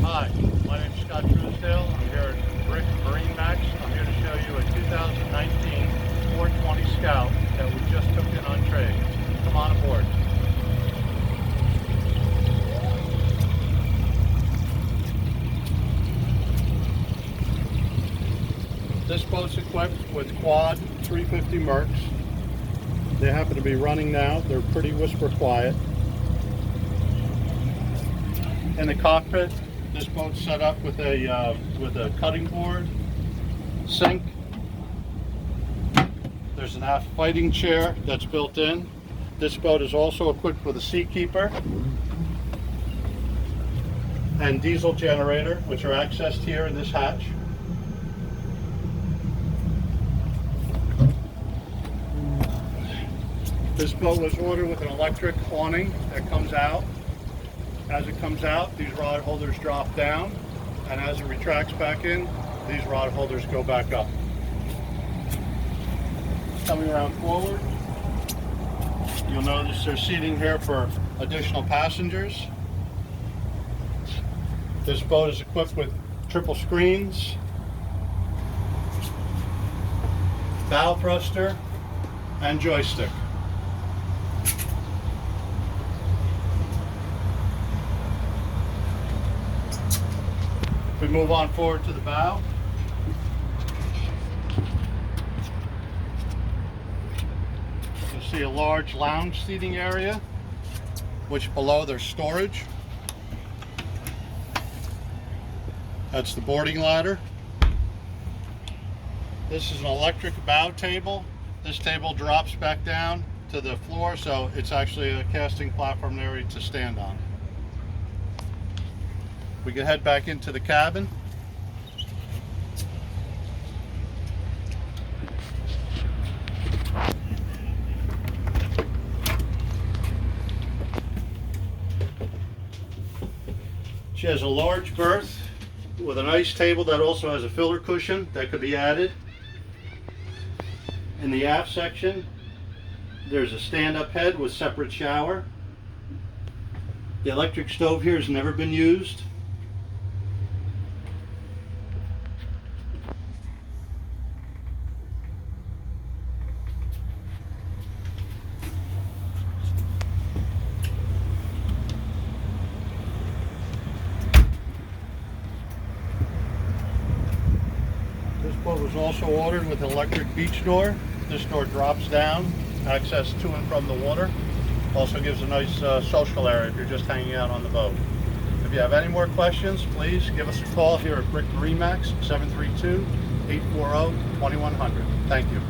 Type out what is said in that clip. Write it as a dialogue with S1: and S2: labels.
S1: Hi, my name is Scott Truesdale. I'm here at Brick MarineMax. I'm here to show you a 2019 420 Scout that we just took in on trade. Come on aboard. This boat's equipped with quad 350 Mercs. They happen to be running now. They're pretty whisper quiet. In the cockpit, this boat's set up with a cutting board, sink. There's an aft fighting chair that's built in. This boat is also equipped with a seatkeeper and diesel generator, which are accessed here in this hatch. This boat was ordered with an electric awning that comes out. As it comes out, these rod holders drop down, and as it retracts back in, these rod holders go back up. Coming around forward, you'll notice there's seating here for additional passengers. This boat is equipped with triple screens, bow thruster, and joystick. We move on forward to the bow. You'll see a large lounge seating area, which below there's storage. That's the boarding ladder. This is an electric bow table. This table drops back down to the floor, so it's actually a casting platform area to stand on. We can head back into the cabin. She has a large berth with a nice table that also has a filler cushion that could be added. In the aft section, there's a stand-up head with separate shower. The electric stove here has never been used. This boat was also ordered with an electric beach door. This door drops down, access to and from the water. Also gives a nice social area if you're just hanging out on the boat. If you have any more questions, please give us a call here at Brick MarineMax, 732-840-2100. Thank you.